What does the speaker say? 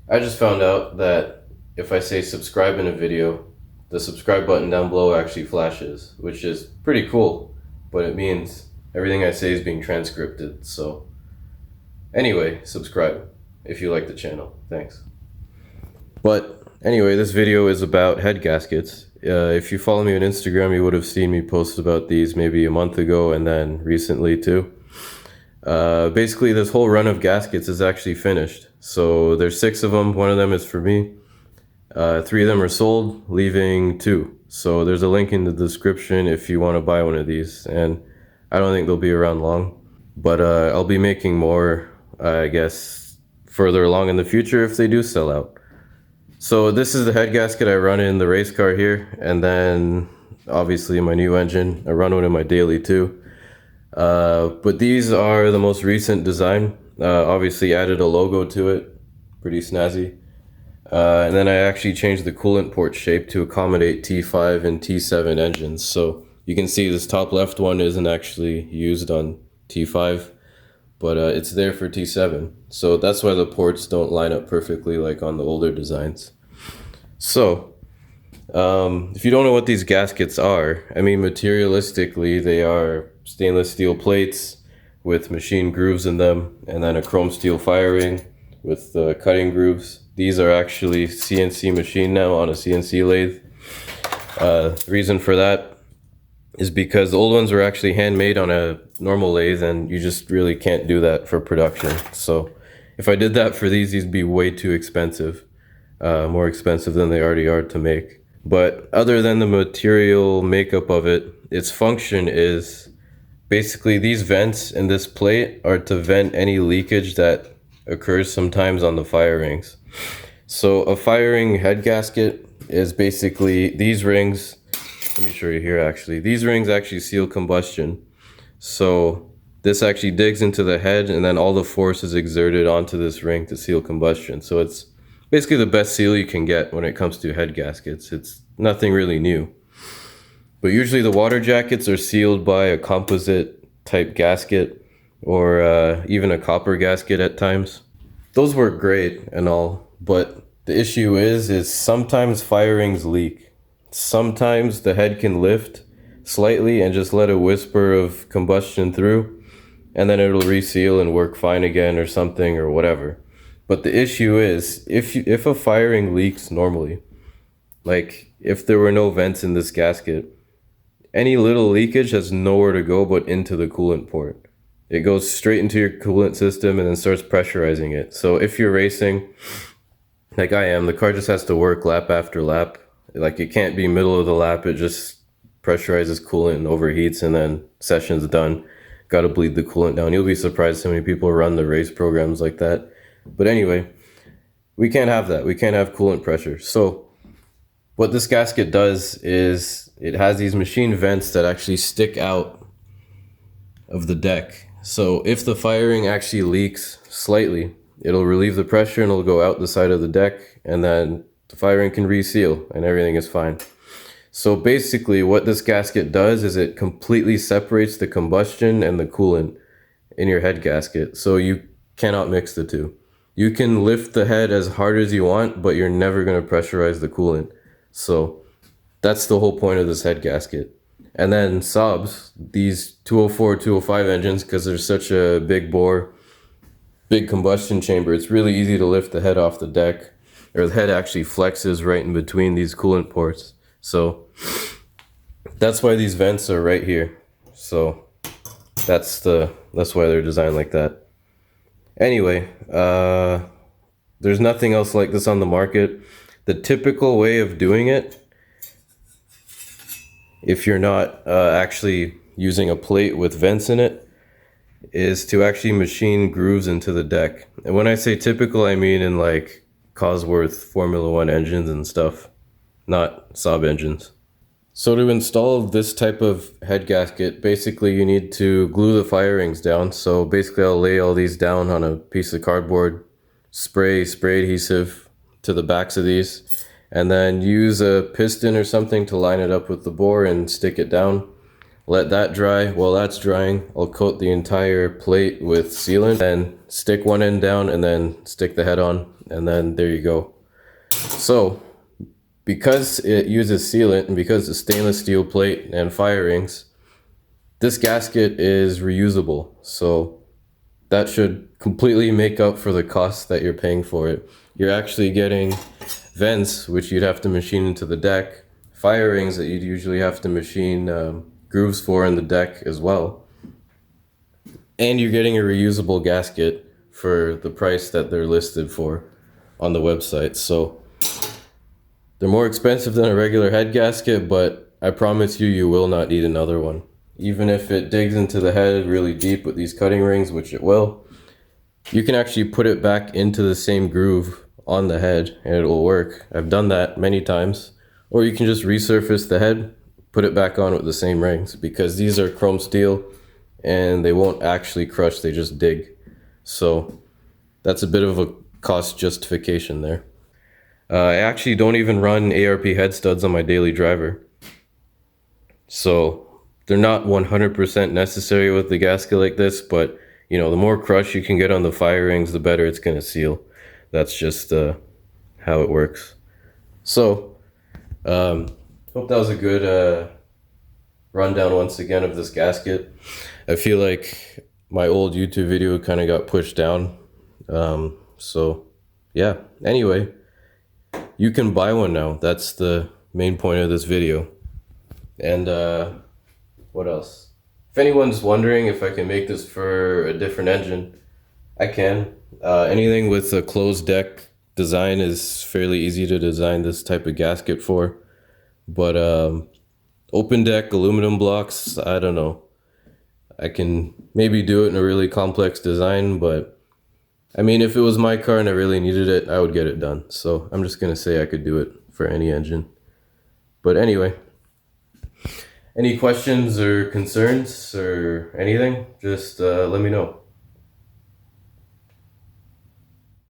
I just found out that if I say subscribe in a video, the subscribe button down below actually flashes, which is pretty cool, but it means everything I say is being transcripted. So anyway, subscribe if you like the channel. Thanks. But anyway, this video is about head gaskets. If you follow me on Instagram, you would have seen me post about these maybe a month ago and then recently too. Basically, this whole run of gaskets is actually finished. So there's 6 of them. One of them is for me. 3 of them are sold, leaving 2. So there's a link in the description if you want to buy one of these. And I don't think they'll be around long. But I'll be making more, I guess, further along in the future if they do sell out. So this is the head gasket I run in the race car here. And then, obviously, my new engine. I run one in my daily too. But these are the most recent design. Obviously added a logo to it, pretty snazzy. And then I actually changed the coolant port shape to accommodate T5 and T7 engines. So you can see this top left one isn't actually used on T5, but it's there for T7. So that's why the ports don't line up perfectly like on the older designs. So if you don't know what these gaskets are, I mean, materialistically, they are stainless steel plates with machine grooves in them, and then a chrome steel firing with cutting grooves. These are actually CNC machined now on a CNC lathe. The reason for that is because the old ones were actually handmade on a normal lathe, and you just really can't do that for production. So if I did that for these, would be way too expensive, more expensive than they already are to make. But other than the material makeup of it, its function is basically these vents in this plate are to vent any leakage that occurs sometimes on the firings. So a firing head gasket is basically these rings. Let me show you here actually. These rings actually seal combustion. So this actually digs into the head and then all the force is exerted onto this ring to seal combustion. So it's basically the best seal you can get when it comes to head gaskets. It's nothing really new. But usually the water jackets are sealed by a composite type gasket or even a copper gasket at times. Those work great and all, but the issue is sometimes firings leak. Sometimes the head can lift slightly and just let a whisper of combustion through, and then it'll reseal and work fine again or something or whatever. But the issue is if a firing leaks normally, like if there were no vents in this gasket, any little leakage has nowhere to go but into the coolant port. It goes straight into your coolant system and then starts pressurizing it. So if you're racing, like I am, the car just has to work lap after lap. Like it can't be middle of the lap. It just pressurizes coolant and overheats and then session's done. Got to bleed the coolant down. You'll be surprised how many people run the race programs like that. But anyway, we can't have that. We can't have coolant pressure. So what this gasket does is it has these machine vents that actually stick out of the deck. So if the firing actually leaks slightly, it'll relieve the pressure and it'll go out the side of the deck, and then the firing can reseal and everything is fine. So basically what this gasket does is it completely separates the combustion and the coolant in your head gasket. So you cannot mix the two. You can lift the head as hard as you want, but you're never going to pressurize the coolant. So that's the whole point of this head gasket. And then Saabs, these 204, 205 engines, because they're such a big bore, big combustion chamber, it's really easy to lift the head off the deck, or the head actually flexes right in between these coolant ports. So that's why these vents are right here. So that's why they're designed like that. Anyway, there's nothing else like this on the market. The typical way of doing it, if you're not actually using a plate with vents in it, is to actually machine grooves into the deck. And when I say typical, I mean in like Cosworth Formula One engines and stuff, not Saab engines. So to install this type of head gasket, basically you need to glue the firings down. So basically I'll lay all these down on a piece of cardboard, spray adhesive to the backs of these, and then use a piston or something to line it up with the bore and stick it down. Let that dry. While that's drying, I'll coat the entire plate with sealant and stick one end down and then stick the head on. and then there you go. So because it uses sealant and because it's stainless steel plate and fire rings, this gasket is reusable. So that should completely make up for the cost that you're paying for it. You're actually getting vents, which you'd have to machine into the deck, fire rings that you'd usually have to machine grooves for in the deck as well. And you're getting a reusable gasket for the price that they're listed for on the website. So they're more expensive than a regular head gasket, but I promise you, you will not need another one. Even if it digs into the head really deep with these cutting rings, which it will, you can actually put it back into the same groove on the head and it will work. I've done that many times. Or you can just resurface the head, put it back on with the same rings, because these are chrome steel and they won't actually crush, they just dig. So that's a bit of a cost justification there. I actually don't even run ARP head studs on my daily driver. So they're not 100% necessary with the gasket like this, but you know, the more crush you can get on the fire rings, the better it's going to seal. That's just how it works. So, hope that was a good rundown once again of this gasket. I feel like my old YouTube video kind of got pushed down. So, yeah. Anyway, you can buy one now. That's the main point of this video. And what else? If anyone's wondering if I can make this for a different engine, I can. Anything with a closed deck design is fairly easy to design this type of gasket for. But open deck aluminum blocks, I don't know. I can maybe do it in a really complex design, but I mean, if it was my car and I really needed it, I would get it done. So I'm just gonna say I could do it for any engine. But anyway, any questions or concerns or anything, just let me know.